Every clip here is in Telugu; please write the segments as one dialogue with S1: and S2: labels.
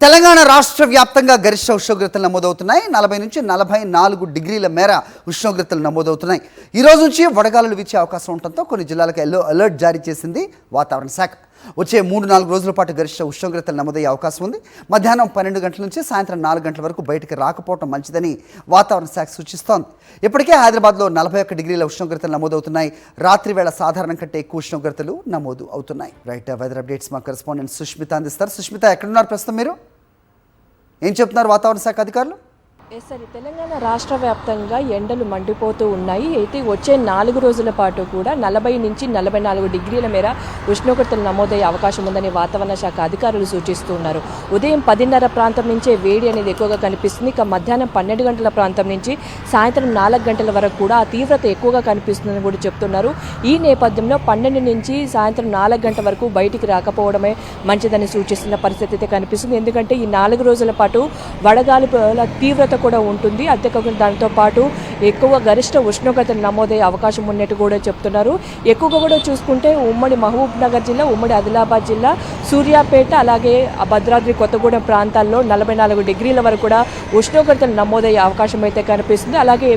S1: తెలంగాణ రాష్ట్ర వ్యాప్తంగా గరిష్ట ఉష్ణోగ్రతలు నమోదవుతున్నాయి. 40 నుంచి 44 డిగ్రీల మేర ఉష్ణోగ్రతలు నమోదవుతున్నాయి. ఈ రోజు నుంచి వడగాలులు వీచే అవకాశం ఉండటంతో కొన్ని జిల్లాలకు ఎల్లో అలర్ట్ జారీ చేసింది వాతావరణ శాఖ. వచ్చే 3-4 రోజుల పాటు గరిష్ట ఉష్ణోగ్రతలు నమోదయ్యే అవకాశం ఉంది. మధ్యాహ్నం 12 గంటల నుంచి సాయంత్రం 4 గంటల వరకు బయటకు రాకపోవడం మంచిదని వాతావరణ శాఖ సూచిస్తోంది. ఇప్పటికే హైదరాబాద్లో 41 డిగ్రీల ఉష్ణోగ్రతలు నమోదవుతున్నాయి. రాత్రి వేళ సాధారణం కంటే ఎక్కువ ఉష్ణోగ్రతలు నమోదు అవుతున్నాయి. రైట్, వెదర్ అప్డేట్స్ మా కరెస్పాండెంట్ సుష్మిత అందిస్తారు. సుష్మిత, ఎక్కడున్నారు ప్రస్తుతం మీరు? ఏం చెప్తున్నారు వాతావరణ శాఖ అధికారులు?
S2: సరే, తెలంగాణ రాష్ట్ర వ్యాప్తంగా ఎండలు మండిపోతూ ఉన్నాయి. అయితే వచ్చే 4 రోజుల పాటు కూడా 40 నుంచి 44 డిగ్రీల మేర ఉష్ణోగ్రతలు నమోదయ్యే అవకాశం ఉందని వాతావరణ శాఖ అధికారులు సూచిస్తున్నారు. ఉదయం 10:30 ప్రాంతం నుంచే వేడి అనేది ఎక్కువగా కనిపిస్తుంది. ఇక మధ్యాహ్నం 12 గంటల ప్రాంతం నుంచి సాయంత్రం 4 గంటల వరకు కూడా ఆ తీవ్రత ఎక్కువగా కనిపిస్తుందని కూడా చెప్తున్నారు. ఈ నేపథ్యంలో 12 నుంచి సాయంత్రం 4 గంటల వరకు బయటికి రాకపోవడమే మంచిదని సూచిస్తున్న పరిస్థితి అయితే కనిపిస్తుంది. ఎందుకంటే ఈ 4 రోజుల పాటు వడగాలుల తీవ్రత కూడా ఉంటుంది. అంతేకాకుండా దాంతో పాటు ఎక్కువ గరిష్ట ఉష్ణోగ్రతలు నమోదయ్యే అవకాశం ఉన్నట్టు కూడా చెప్తున్నారు. ఎక్కువగా కూడా చూసుకుంటే ఉమ్మడి మహబూబ్ నగర్ జిల్లా, ఉమ్మడి ఆదిలాబాద్ జిల్లా, సూర్యాపేట, అలాగే భద్రాద్రి కొత్తగూడెం ప్రాంతాల్లో 44 డిగ్రీల వరకు కూడా ఉష్ణోగ్రతలు నమోదయ్యే అవకాశం అయితే కనిపిస్తుంది. అలాగే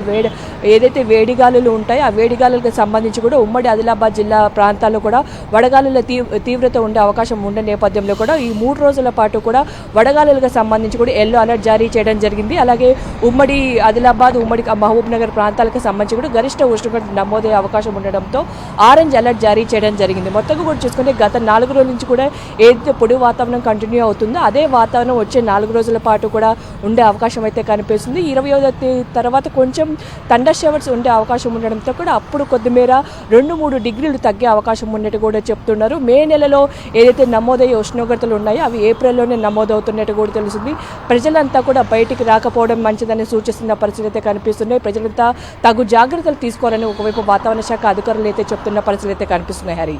S2: ఏదైతే వేడిగాలులు ఉంటాయో ఆ వేడిగాలులకు సంబంధించి కూడా ఉమ్మడి ఆదిలాబాద్ జిల్లా ప్రాంతాల్లో కూడా వడగాలుల తీవ్రత ఉండే అవకాశం ఉండే నేపథ్యంలో కూడా ఈ 3 రోజుల పాటు కూడా వడగాలులకు సంబంధించి కూడా ఎల్లో అలర్ట్ జారీ చేయడం జరిగింది. అలాగే ఉమ్మడి ఆదిలాబాద్, ఉమ్మడి మహబూబ్ నగర్ ప్రాంతాలకు సంబంధించి కూడా గరిష్ట ఉష్ణోగ్రత నమోదయ్యే అవకాశం ఉండడంతో ఆరెంజ్ అలర్ట్ జారీ చేయడం జరిగింది. మొత్తంగా కూడా చూసుకుంటే గత 4 రోజుల నుంచి కూడా ఏదైతే పొడి వాతావరణం కంటిన్యూ అవుతుందో అదే వాతావరణం వచ్చే 4 రోజుల పాటు కూడా ఉండే అవకాశం అయితే కనిపిస్తుంది. 20వ తర్వాత కొంచెం థండర్ షవర్స్ ఉండే అవకాశం ఉండడంతో కూడా అప్పుడు కొద్దిమేర 2-3 డిగ్రీలు తగ్గే అవకాశం ఉన్నట్టు కూడా చెప్తున్నారు. మే నెలలో ఏదైతే నమోదయ్యే ఉష్ణోగ్రతలు ఉన్నాయో అవి ఏప్రిల్లోనే నమోదవుతున్నట్టు కూడా తెలుస్తుంది. ప్రజలంతా కూడా బయటికి రాకపోవడం మంచిదని సూచిస్తున్న పరిస్థితి అయితే కనిపిస్తున్నాయి. ప్రజలంతా తగు జాగ్రత్తలు తీసుకోవాలని ఒకవైపు వాతావరణ శాఖ అధికారులు అయితే చెప్తున్న పరిస్థితులు అయితే కనిపిస్తున్నాయి. Hari,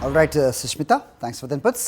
S1: all right Sushmita, thanks for the inputs.